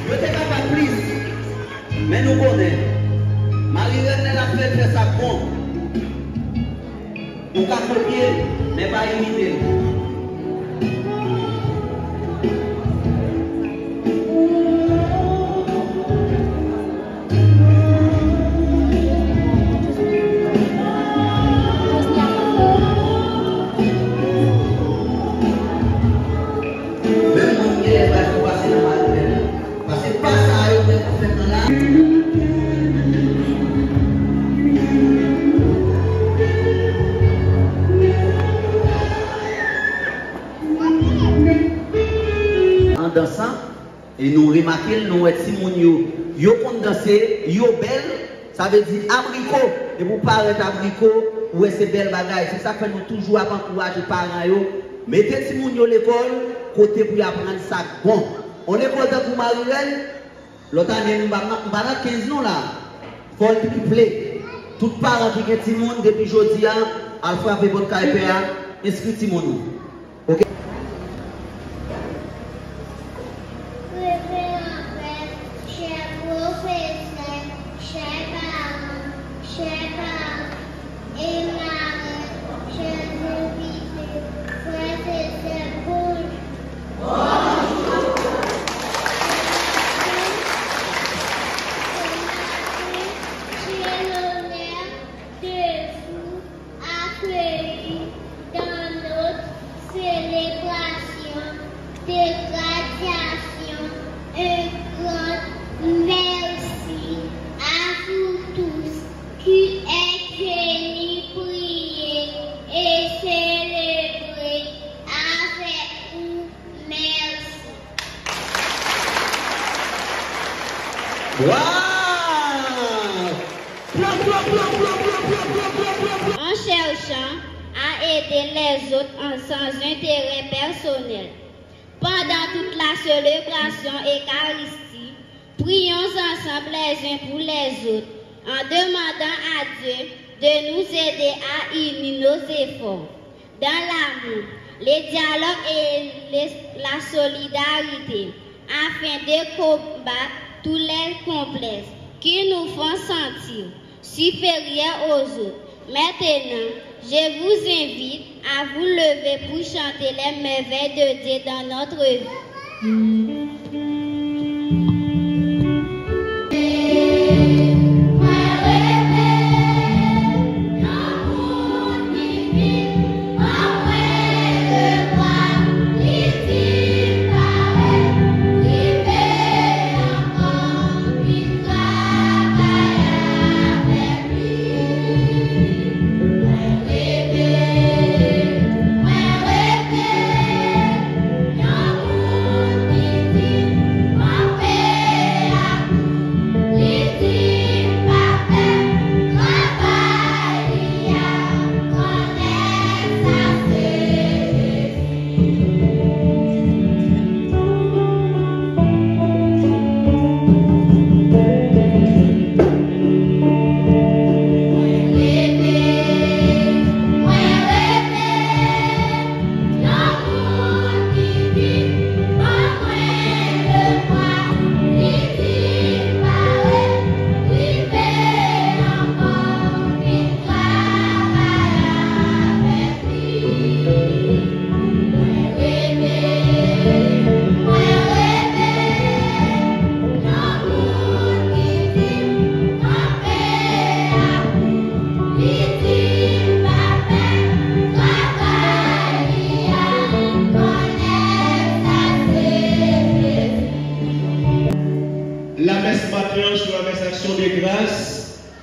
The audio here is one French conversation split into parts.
Je n'étais pas plus. Mais nous connaissons. Marie-Reine a fait ça bon. On va copier, mais pas imiter. Et nous remarquons, nous sommes yo compte danser, yo belle, ça veut dire abricot. Et vous parlez d'abricot, ou c'est belle bagaille. C'est ça que nous toujours encourager les parents. Mettez si moun yo l'école, côté pour apprendre ça bon. On est content pour Marie-Reine, l'autre année, nous avons 15 noms là. Il faut tripler. Tout parents qui ont des gens depuis aujourd'hui, à frapper votre KPA, inscrivez-vous. Ok? En cherchant à aider les autres sans intérêt personnel. Pendant toute la célébration Eucharistie, prions ensemble les uns pour les autres, en demandant à Dieu de nous aider à unir nos efforts dans l'amour, les dialogues et la solidarité, afin de combattre tous les complexes qui nous font sentir supérieurs aux autres. Maintenant, je vous invite à vous lever pour chanter les merveilles de Dieu dans notre vie.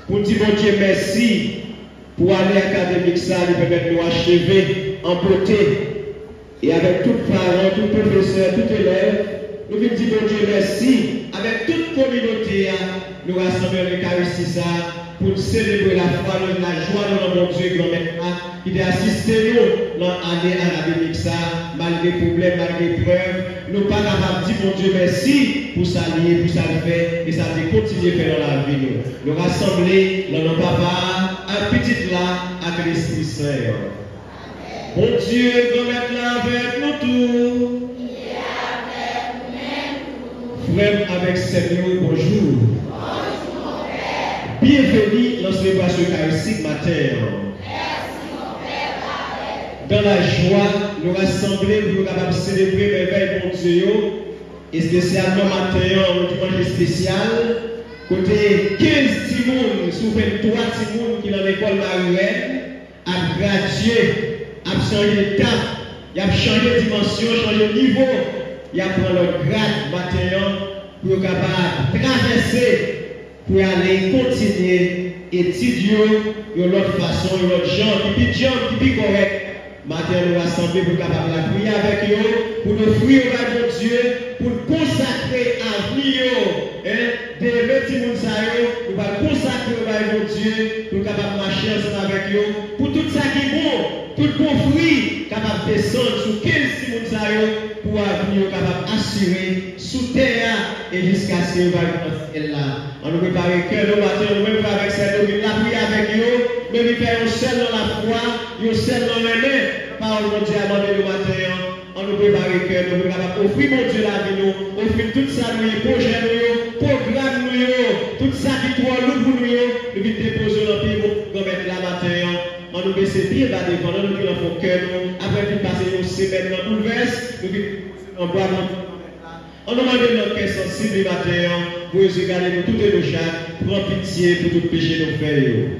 Pour dire bon Dieu merci pour l'année académique ça, nous permettre de nous achever en beauté. Et avec tous les parents, tous les professeurs, tous les élèves, nous voulons dire bon Dieu merci. Avec toute la communauté, nous rassemblons l'Eucharistie ça pour célébrer la foi, la joie de notre Dieu grand maître qui a assisté nous dans l'année académique ça, malgré les problèmes, malgré les preuves. Nous ne pouvons pas dire bon Dieu merci pour ça lier, pour ça le faire, et ça de continuer à faire dans la vie. Nous rassembler dans nos papas, un petit là avec l'Esprit Saint. Bon Dieu, grand maître là avec nous tous. Il est avec nous tous. frère avec Seigneur, bonjour. Bienvenue dans la célébration eucharistique matin. Dans la joie, nous rassembler pour nous capables de célébrer l'éveil de Dieu. Et spécialement matin, un dimanche spécial. Côté 15 Timoun, sous 23 Timoun qui est dans l'école Marie-Reine, a gradué, a changé d'étape, il a changé de dimension, changé de niveau, il a pris le grade matin pour être capable de traverser, pour aller continuer, étudier de l'autre façon, de l'autre genre, qui est correct. Matin, nous rassembler pour capable de prier avec eux, pour nous offrir au Dieu, pour consacrer à venir. De petits mounsayos, nous allons consacrer au Dieu, pour capable de marcher ensemble avec eux, pour tout ça qui est bon, tout bon fruit, capable de descendre sur 15 mounsayos, pour venir capable d'assurer sous terre et jusqu'à ce que nous allons là. On nous prépare le cœur, nous matin, nous même avec cette nous la prier avec eux, mais nous faisons seul dans la foi, nous seul dans les mains, parole de Dieu à demander le matin. On nous prépare le cœur, nous sommes capables d'offrir mon Dieu la vie, nous offrir tout ça, nous projet, nous programme, nous tout ça qui doit nous pour nous, nous vite déposer dans le pays pour mettre la matin. On nous baisse bien bas devant, nous nous dans le cœur, après nous passer une semaine dans le bouleverse, nous vite en bois. On nous demande notre cœur sensible le matin, pour regarder nous toutes nos chats, prendre pitié pour tout péché nous faire.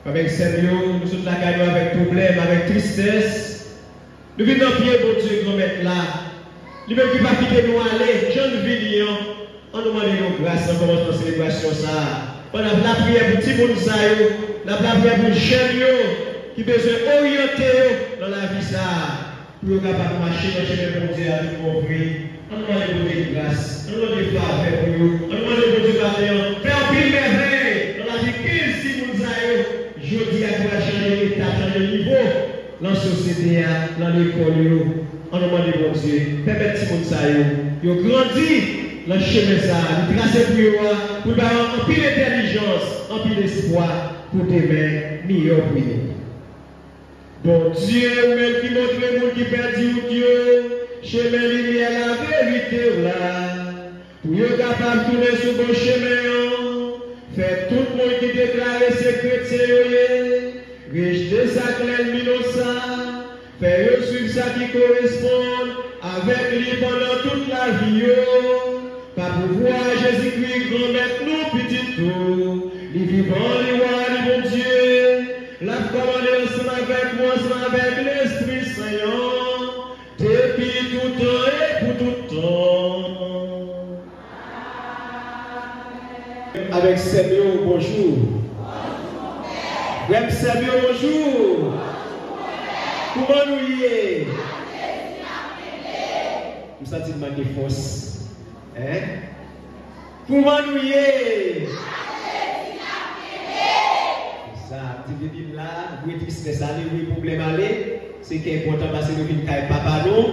Avec Seigneur, nous sommes là avec problème, avec tristesse. Nous venons prier pour Dieu, nous mettre là. Lui-même qui va quitter nous aller, Jean Villion, on nous demande nos grâces en commençant la célébration. On a la prière pour tout le monde, on a la prière pour les jeunes qui ont besoin d'orienter dans la vie, pour qu'ils soient capables de marcher dans le chemin de Dieu avec mon prix. On nous demande de grâce, on nous demande de faveur pour nous, on nous demande de Dieu faire un pile merveille dans la vie 15 si vous avez. Je dis à toi changer l'état, changer le niveau dans la société, dans l'école. On demande de Dieu, permettez ces gens, ils ont grandi dans le chemin, ils tracent pour avoir un peu d'intelligence, un peu d'espoir pour demain, meilleur pour nous. Bon Dieu, même qui montre le monde qui perdit Dieu, chemin lumière, la vérité là, pour être capable de tourner sur le bon chemin. Fait tout le monde qui déclare ses chrétiens, rejeter ça que l'ennemi innocent, faire suivre ça qui correspond avec lui pendant toute la vie. Pas pouvoir Jésus-Christ, grand maître, nous, petit tout, les vivants, les rois, les bons dieux, la commande ensemble avec moi, ensemble avec l'Esprit Saint, depuis tout temps et pour tout temps. Avec Seigneur, bonjour. Avec Seigneur, bonjour. Comment nous y est? Nous sentons une force. Hein? Comment nous y est? Ça, tu veux dire là, vous êtes tristesse, allez, vous problème aller. C'est qui est important parce que nous venons avec papa nous.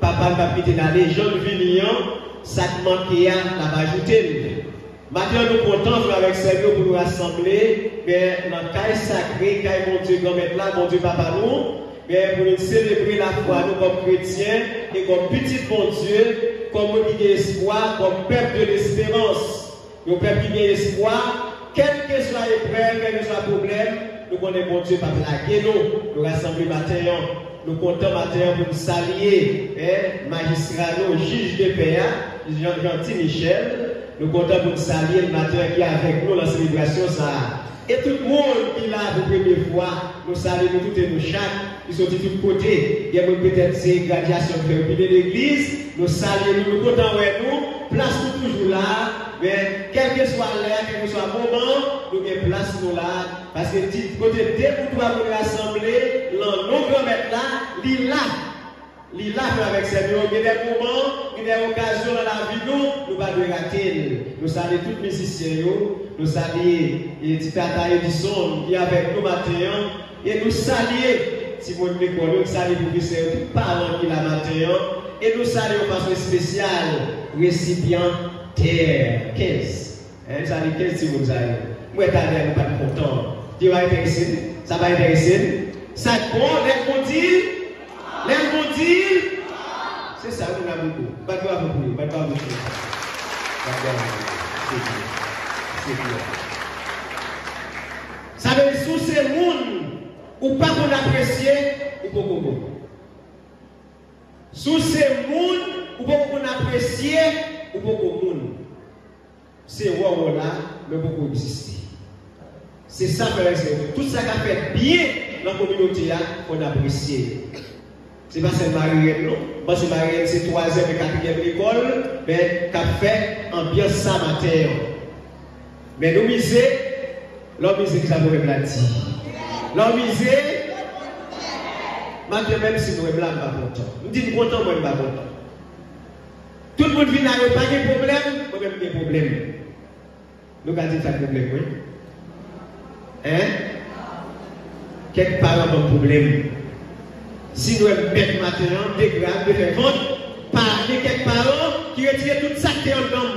Papa va quitter d'aller, Jean Vignon, ça te manque, la va ajouter. Maintenant, nous comptons avec Seigneur pour nous rassembler, mais dans le caille sacré, caille mon Dieu, grand maître là, mon Dieu, papa nous, mais pour nous célébrer la foi, nous comme chrétiens et comme petit bon Dieu, comme nous qui avons espoir, comme peuple de l'espérance. Nous peuple qui avons espoir, quel que soit l'épreuve, quel que soit le problème, nous connaissons mon Dieu, pas plaquer nous, nous rassembler matin. Nous comptons matin pour nous saluer, magistrat, juge de paix, Jean-Michel. Nous comptons pour nous saluer le matin qui est avec nous dans la célébration. Et tout le monde qui est là pour la première fois, nous saluons nous tous et nous chaque, ils sont de tous côtés. Il y a peut-être ces graduations de l'église, nous saluons, nous comptons avec nous, place nous toujours là, mais quel que soit l'heure, quel que soit le moment, nous avons place nous là, parce que côté dès que nous avons rassemblé, nos grands-mères là, il là avec Seigneur. Il y a des moments, il y a des occasions dans la vie, nous ne pas de rater. Nous saluons tous les musiciens, nous saluons Tata Edison qui est avec nous matin, et nous saluons Simon Nicole, nous saluons les professeurs, tous les parents qui la matin, et nous saluons façon spéciale, récipiendaire 15. Nous saluons 15 si vous avez. Moi, je suis pas content. Tu vas intéresser, ça va intéresser. Ça est bon, les bons dire, c'est ça qu'on a beaucoup. Pas de quoi beaucoup, pas de quoi beaucoup. C'est clair. Ça veut dire sous ces mondes, ou pas qu'on apprécie, ou pas qu'on beaucoup. Sous ces mondes, ou pas qu'on apprécie, ou pas qu'on monde. C'est roi là, mais beaucoup exister. C'est ça, par exemple. Tout ça qui a fait bien dans la communauté, qu'on apprécie. C'est pas cette Mariette, non. Parce que Mariette, c'est 3e et 4e école, mais qui a fait ambiance ça matin. Mais nous misons, l'homme misé que ça vous l'a dit. L'homme misé, maintenant même si nous sommes là, nous ne sommes pas contents. Nous disons content, moi, nous ne sommes pas contents. Tout le monde vient là, il n'y a pas de problème, moi-même, il y a un problème. Nous avons dit ça problème, oui. Hein? Quelques parents ont un problème. Si nous avons bête matin, dégrade, de faire vente, parler quelques parents qui retirent tout ça qui est en dedans.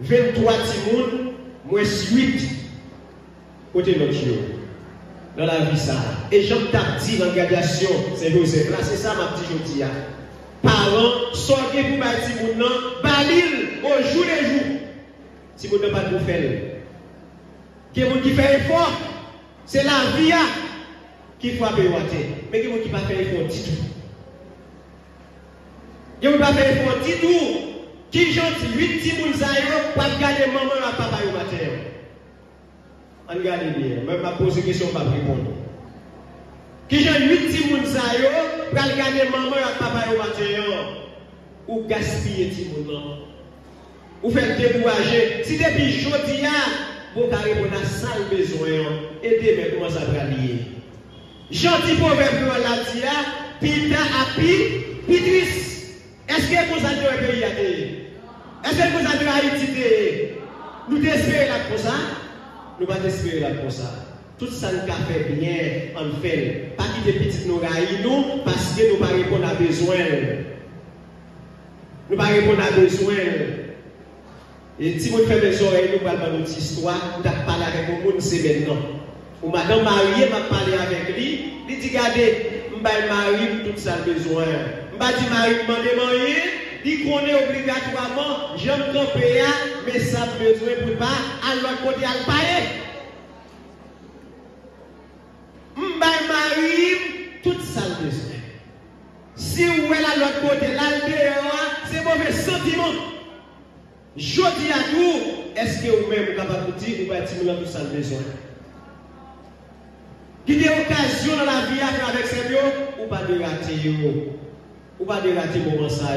23 timounes, moins 8 côté notre Dieu. Dans la vie, ça. Et j'en t'ai dit dans la graduation, c'est Joseph. Là, c'est ça ma petite journée. Parents, sortez pour ma timoun, balil au jour le jour. Si vous n'avez pas de faire. Quelqu'un qui fait effort, c'est la vie qui frappe le water. Mais quelqu'un qui ne fait pas effort du tout. Quelqu'un qui ne fait pas effort du tout. Qui gentil, 8 petits mounsaïos, pas garder maman et papa au matin. On regarde bien, même ma pose question, pas répondre. Qui gentil, 8 petits mounsaïos, pas garder maman et papa au matin. Ou gaspiller petits mounsaïos. Ou faire décourager. Si depuis jeudi, vous avez répondre à ça le besoin, aidez-moi comment ça va lier. Gentil proverbe la dia, pita api, pitris. Est-ce que vous avez un pays à dire? Est-ce que vous avez Haïti? Nous désespérons là pour ça? Nous ne pas désespérer là pour ça. Tout ça nous a fait bien, en fait. Pas que des petites nous nous parce que nous ne pas répondre à besoin. Nous ne pas répondre à besoin. Et si vous faites des oreilles, nous parlons de notre histoire, nous allons parler avec le monde, c'est maintenant. Ou madame mariée m'a parlé avec lui, il dit regardez, je vais marier tout ça besoin. Je vais dire marié, je marier, il connaît obligatoirement, j'aime camper, mais ça besoin pour pas, à l'autre côté, à le payer. Je vais marier tout ça besoin. Si vous êtes à l'autre côté, là, c'est mauvais sentiment. Je dis à vous, est-ce que vous-même vous capable de dire, vous allez tout ça besoin? Qui a occasion dans la vie avec Seigneur, ou pas de rater, ou pas de rater moment ça.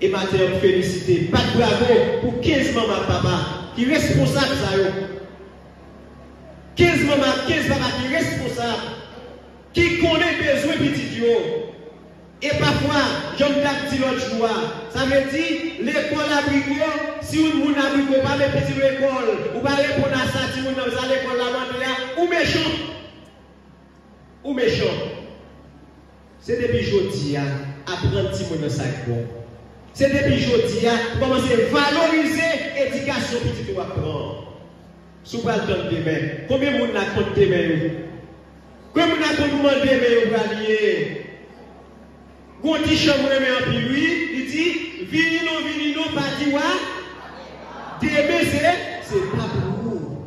Et maintenant, félicité, pas de bravo pour 15 mamans papa qui est responsable de ça. 15 mamans, 15 papas qui est responsable, qui connaît besoin de petit yo. Et parfois, j'aime dit l'autre jour, ça veut dire l'école abricot, si vous n'avez abricot pas les petits l'école, ou pas répondre à ça, si vous n'avez pas l'école là, ou méchant. Ou méchant. C'est depuis aujourd'hui, apprendre petit monde dans sa bon. C'est depuis aujourd'hui, commencer à valoriser l'éducation petit ou apprendre. Sous pas le temps de demain. Combien de monde n'a compte demain? Combien de monde n'a compte demain pour allier? Quand il chambre en puis lui, il dit vinino, pas dit quoi? Demain, c'est pas pour vous.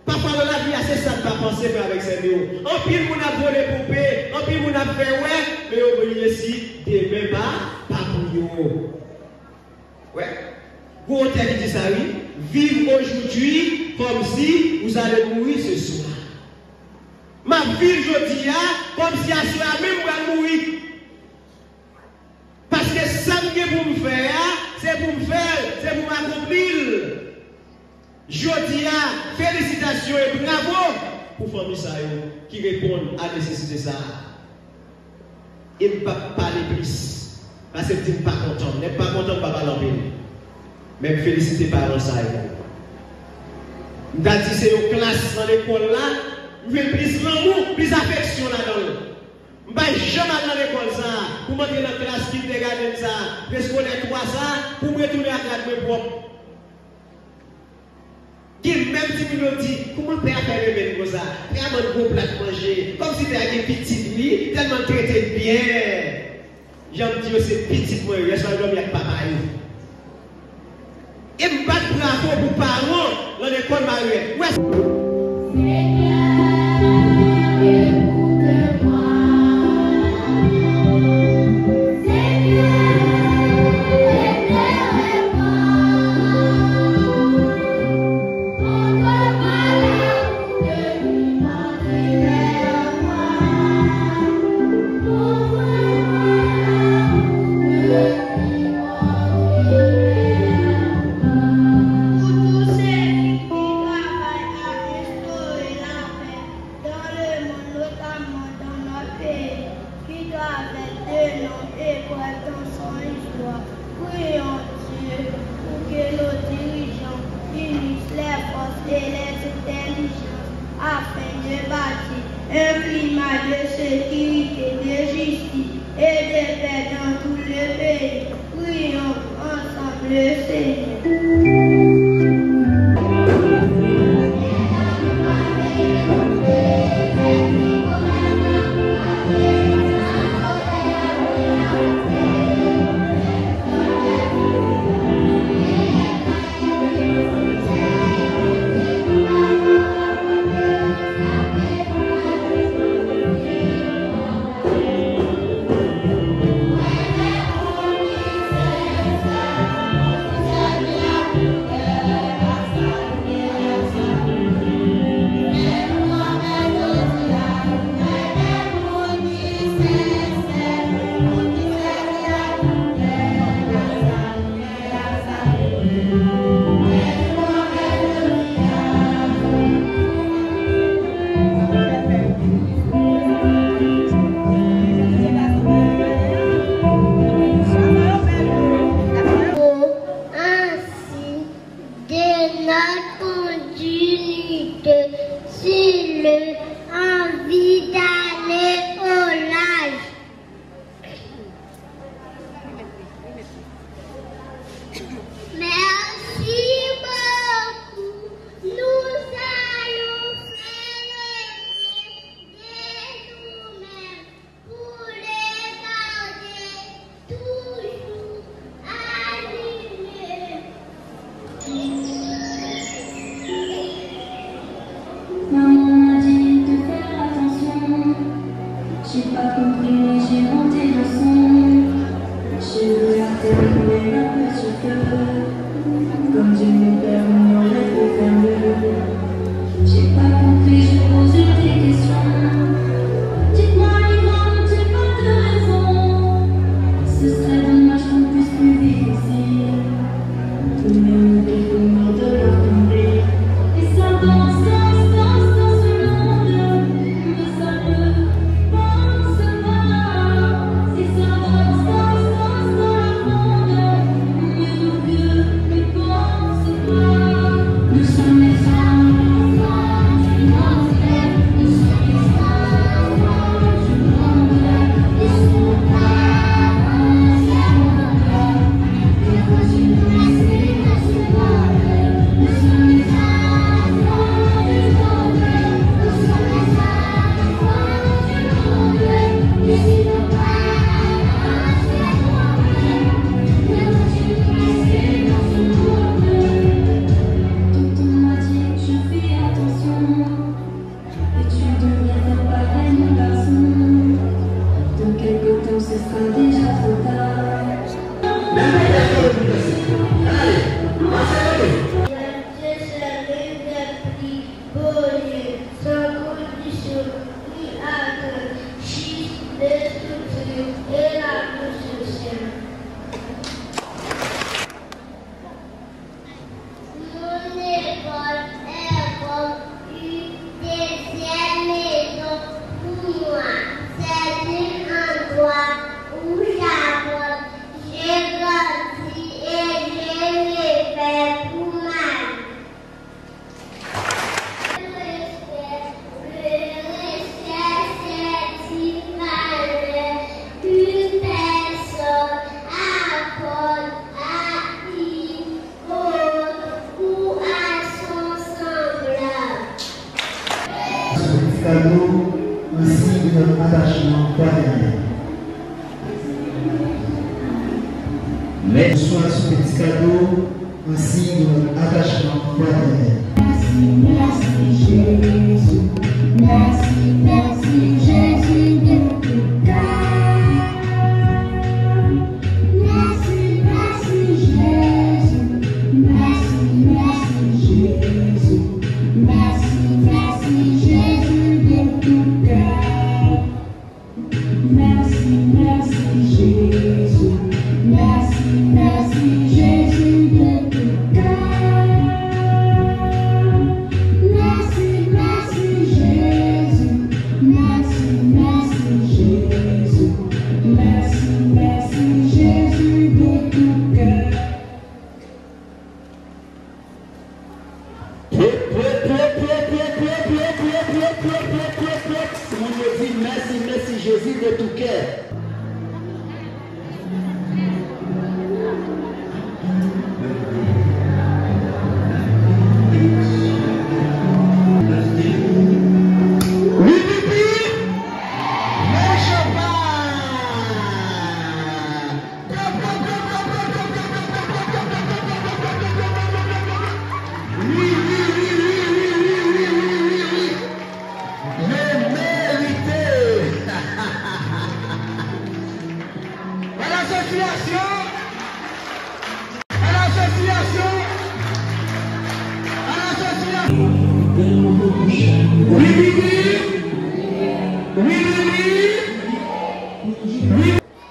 Parfois dans la vie, c'est ça que tu as pensé avec Seigneur. En pile, on a volé poupée, en pile, on a fait ouais, mais on veut ici, demain, pas pour vous. Ouais. Vous avez dit ça, oui? vivre aujourd'hui comme si vous allez mourir ce soir. Ma vie aujourd'hui, comme si à ce soir même vous allez mourir. Parce que ça que vous me faites, c'est pour me faire, c'est pour m'accomplir. Aujourd'hui, félicitations et bravo pour la famille qui répondent à la nécessité de ça. Il ne peut pas parler plus. Parce que je ne suis pas content. Je ne suis pas content de pas parler. Mais féliciter par parents. Je dis que c'est une classe dans l'école là. Je veux plus l'amour, plus affection là-dedans. Je ne vais jamais dans l'école ça. Pour monter dans la classe qui regarde ça. Parce qu'on est trois ça. Pour me retourner à la classe propre. Même si nous dit, comment faire le même comme ça? Vraiment un gros plat de manger. Comme si tu avais une petite oui, tellement traité bien. J'aime dire c'est petit moi, je suis un homme avec papa. Et me battre bravo pour parents dans l'école Mariette. Nous sommes les enfants cadeau en signe de notre attachement fraternel. Reçois ce petit cadeau en signe de notre attachement fraternel. Merci Jésus, merci Jésus de tout cœur. Merci Jésus, merci Jésus, merci Jésus de tout cœur. Merci Jésus, merci Jésus de tout cœur. Merci Jésus de tout cœur.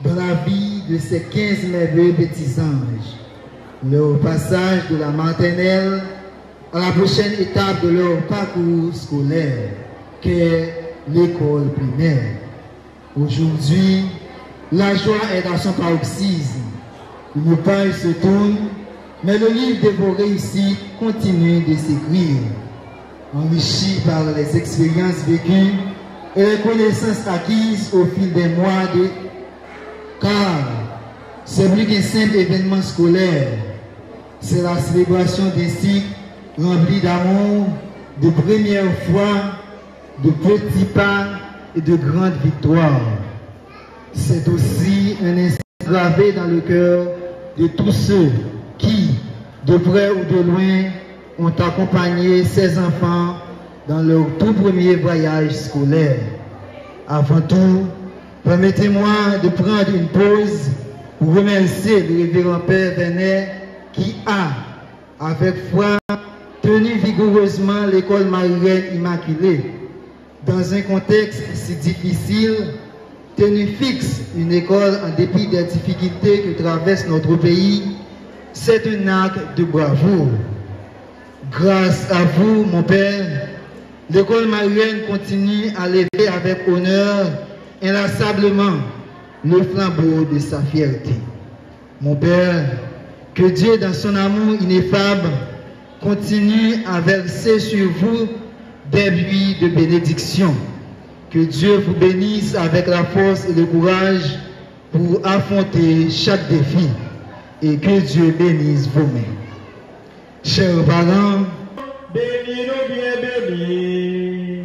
Dans la vie de ces 15 merveilleux petits anges, leur passage de la maternelle à la prochaine étape de leur parcours scolaire, qu'est l'école primaire. Aujourd'hui, la joie est dans son paroxysme. Une page se tourne, mais le livre de vos réussites continue de s'écrire, enrichi par les expériences vécues et les connaissances acquises au fil des mois car c'est plus qu'un simple événement scolaire, c'est la célébration d'un cycle rempli d'amour, de premières fois, de petits pas et de grandes victoires. C'est aussi un instant gravé dans le cœur de tous ceux qui, de près ou de loin, ont accompagné ces enfants dans leur tout premier voyage scolaire. Avant tout, permettez-moi de prendre une pause pour remercier le révérend Père Vernet qui a, avec foi, tenu vigoureusement l'école Marie-Reine Immaculée. Dans un contexte si difficile, tenu fixe une école en dépit des difficultés que traverse notre pays, c'est un acte de bravoure. Grâce à vous, mon Père, l'école Marie-Reine continue à lever avec honneur inlassablement le flambeau de sa fierté. Mon Père, que Dieu, dans son amour ineffable, continue à verser sur vous des pluies de bénédiction. Que Dieu vous bénisse avec la force et le courage pour affronter chaque défi. Et que Dieu bénisse vos mains. Chers parents, bénis-nous bien bénis.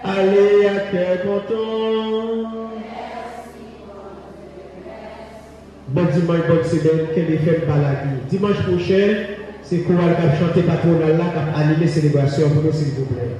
Allez à cœur content. Bon dimanche, bonne semaine, qu'elle est faite par la vie. Dimanche prochain, c'est Chorale qui a chanté patronal là, qui a animé célébration pour nous, s'il vous plaît.